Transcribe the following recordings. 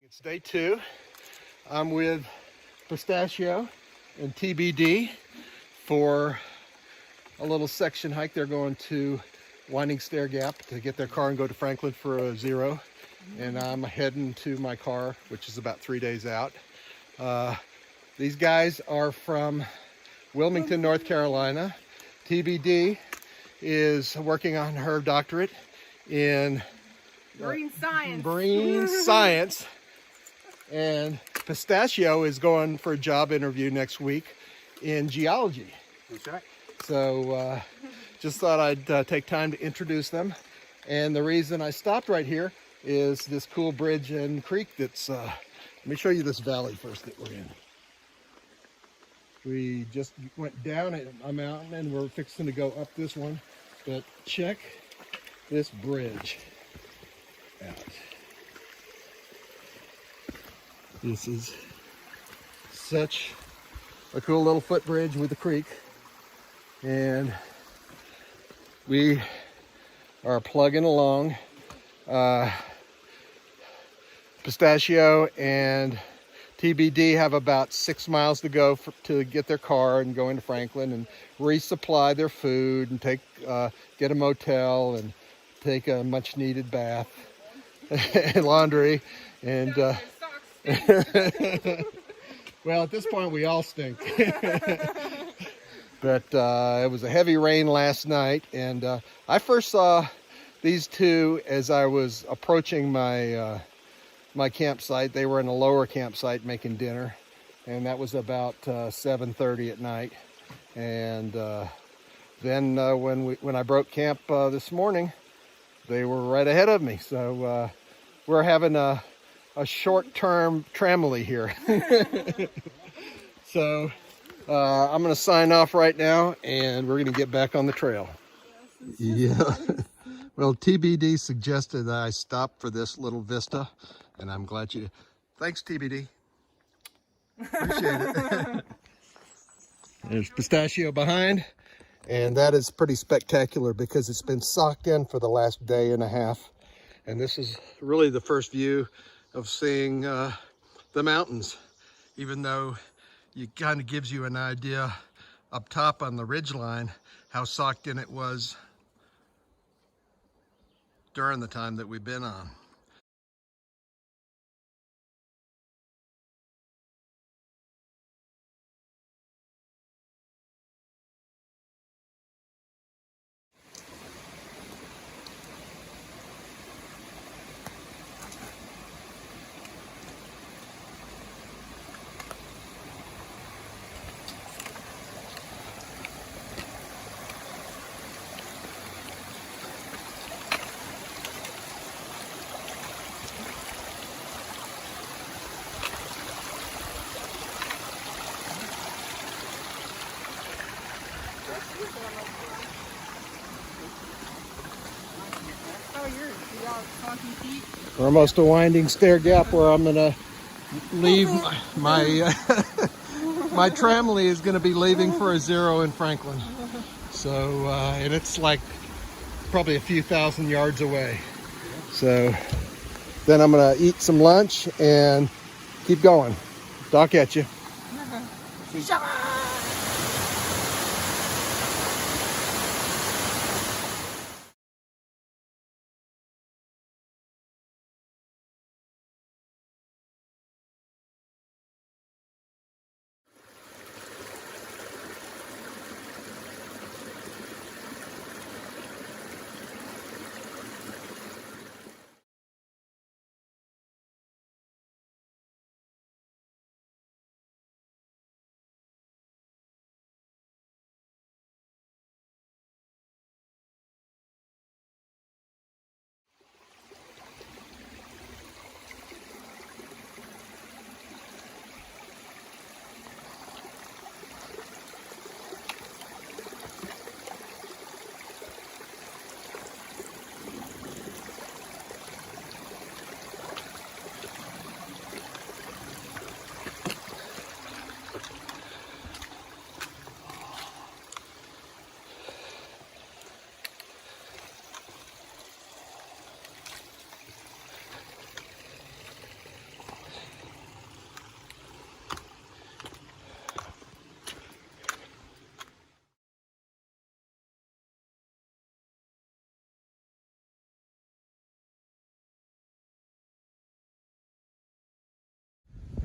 It's day 2. I'm with Pistachio and TBD for a little section hike. They're going to Winding Stair Gap to get their car and go to Franklin for a 0. And I'm heading to my car, which is about 3 days out. These guys are from Wilmington, North Carolina. TBD is working on her doctorate in marine science. And Pistachio is going for a job interview next week in geology. That's right. So just thought I'd take time to introduce them. And the reason I stopped right here is this cool bridge and creek that's, let me show you this valley first that we're in. We just went down a mountain and we're fixing to go up this one. But check this bridge out. This is such a cool little footbridge with a creek, and we are plugging along. Pistachio and TBD have about 6 miles to go to get their car and go into Franklin and resupply their food and get a motel and take a much needed bath and laundry and well, at this point we all stink. But it was a heavy rain last night, and I first saw these two as I was approaching my my campsite. They were in a lower campsite making dinner, and that was about 7:30 at night. And then when I broke camp this morning, they were right ahead of me. So we're having a short-term tramily here. So I'm going to sign off right now, and we're going to get back on the trail. Yeah. Well, TBD suggested that I stop for this little vista, and I'm glad you... Thanks, TBD. Appreciate it. There's Pistachio behind, and that is pretty spectacular because it's been socked in for the last day and a half. And this is really the first view of seeing the mountains, even though it kind of gives you an idea up top on the ridge line how socked in it was during the time that we've been on. We're almost to Winding Stair Gap, where I'm gonna leave my my tramily is gonna be leaving for a 0 in Franklin. So and it's like probably a few thousand yards away. So then I'm gonna eat some lunch and keep going. Dock at you.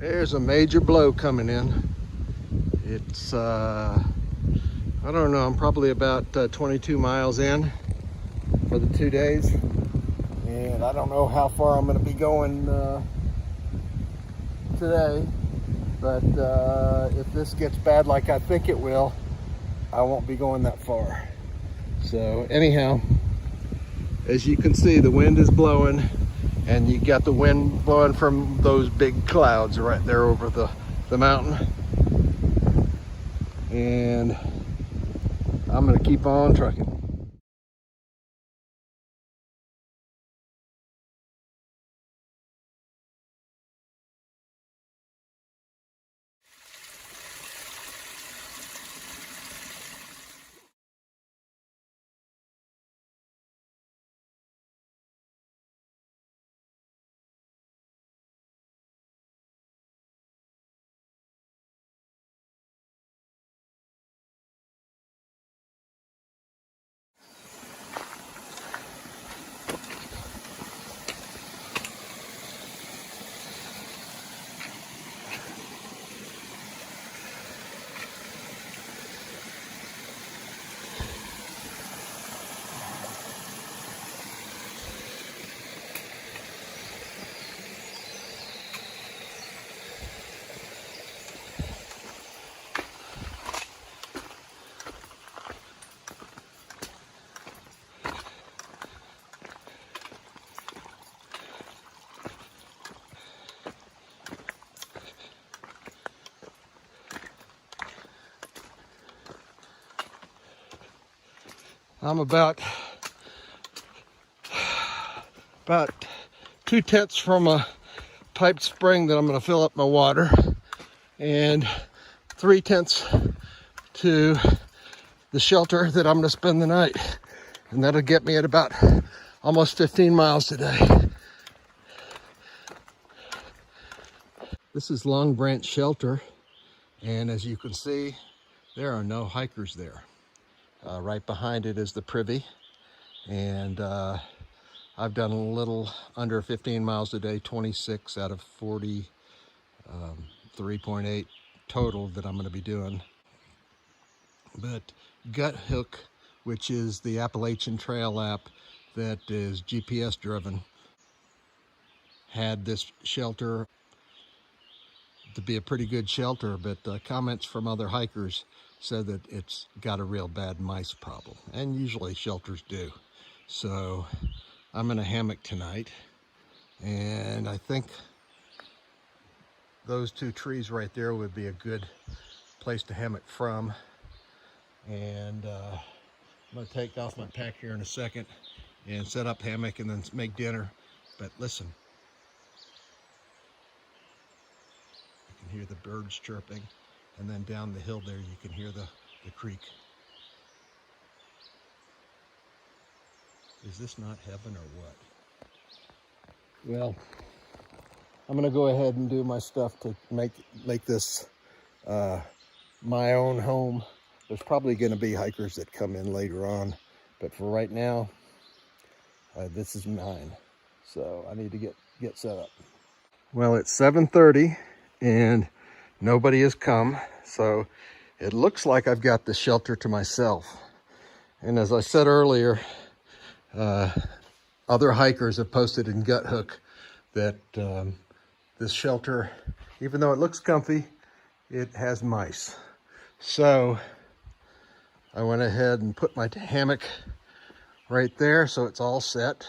There's a major blow coming in. It's, I don't know, I'm probably about 22 miles in for the 2 days. And I don't know how far I'm going to be going today. But if this gets bad like I think it will, I won't be going that far. So anyhow, as you can see, the wind is blowing. And you got the wind blowing from those big clouds right there over the mountain. And I'm gonna keep on trucking. I'm about 2/10 from a piped spring that I'm going to fill up my water, and 3/10 to the shelter that I'm going to spend the night, and that'll get me at about almost 15 miles today. This is Longbranch shelter, and as you can see, there are no hikers there. Right behind it is the privy, and I've done a little under 15 miles a day, 26 out of 43.8 total that I'm going to be doing. But Gut Hook, which is the Appalachian Trail app that is GPS driven, had this shelter to be a pretty good shelter, but comments from other hikers said that it's got a real bad mice problem, and usually shelters do. So I'm in a hammock tonight, and I think those 2 trees right there would be a good place to hammock from. And I'm going to take off my pack here in a second and set up hammock and then make dinner. But listen, you can hear the birds chirping, and then down the hill there you can hear the creek. Is this not heaven or what? Well, I'm going to go ahead and do my stuff to make this my own home. There's probably going to be hikers that come in later on, but for right now, this is mine. So I need to get set up. Well, it's 7:30 and nobody has come, so it looks like I've got the shelter to myself. And as I said earlier, other hikers have posted in Gut Hook that this shelter, even though it looks comfy, it has mice. So I went ahead and put my hammock right there, so it's all set.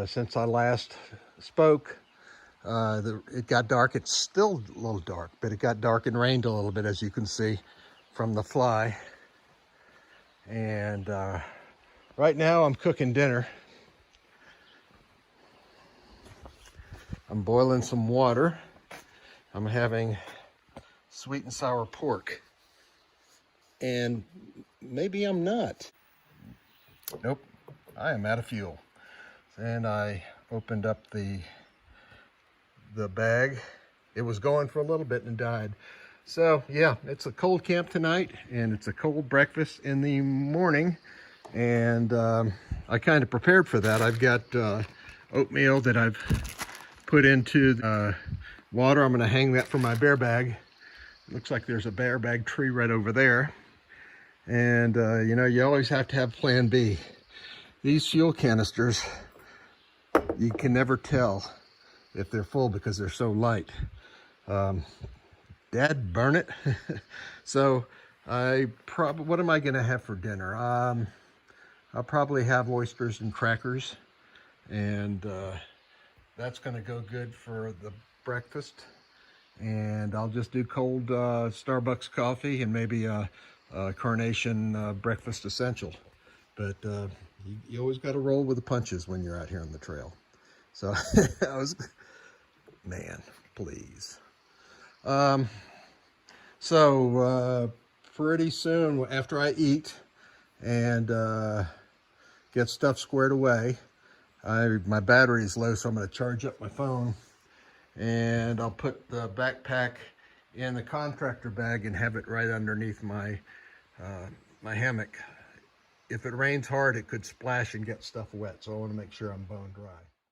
Since I last spoke, it got dark. It's still a little dark, but it got dark and rained a little bit, as you can see from the fly. And right now I'm cooking dinner. I'm boiling some water. I'm having sweet and sour pork. And maybe I'm not. Nope, I am out of fuel. And I opened up the bag. It was going for a little bit and died. So yeah, it's a cold camp tonight, and it's a cold breakfast in the morning. And I kind of prepared for that. I've got oatmeal that I've put into water. I'm going to hang that from my bear bag. Looks like there's a bear bag tree right over there. And you know, you always have to have plan B. These fuel canisters, you can never tell if they're full because they're so light. Dad, burn it. So what am I gonna have for dinner? I'll probably have oysters and crackers, and that's gonna go good for the breakfast. And I'll just do cold Starbucks coffee and maybe a Carnation breakfast essential. But you always got to roll with the punches when you're out here on the trail. So man, please. Pretty soon after I eat and get stuff squared away, my battery is low, so I'm going to charge up my phone, and I'll put the backpack in the contractor bag and have it right underneath my my hammock. If it rains hard, it could splash and get stuff wet, so I want to make sure I'm bone dry.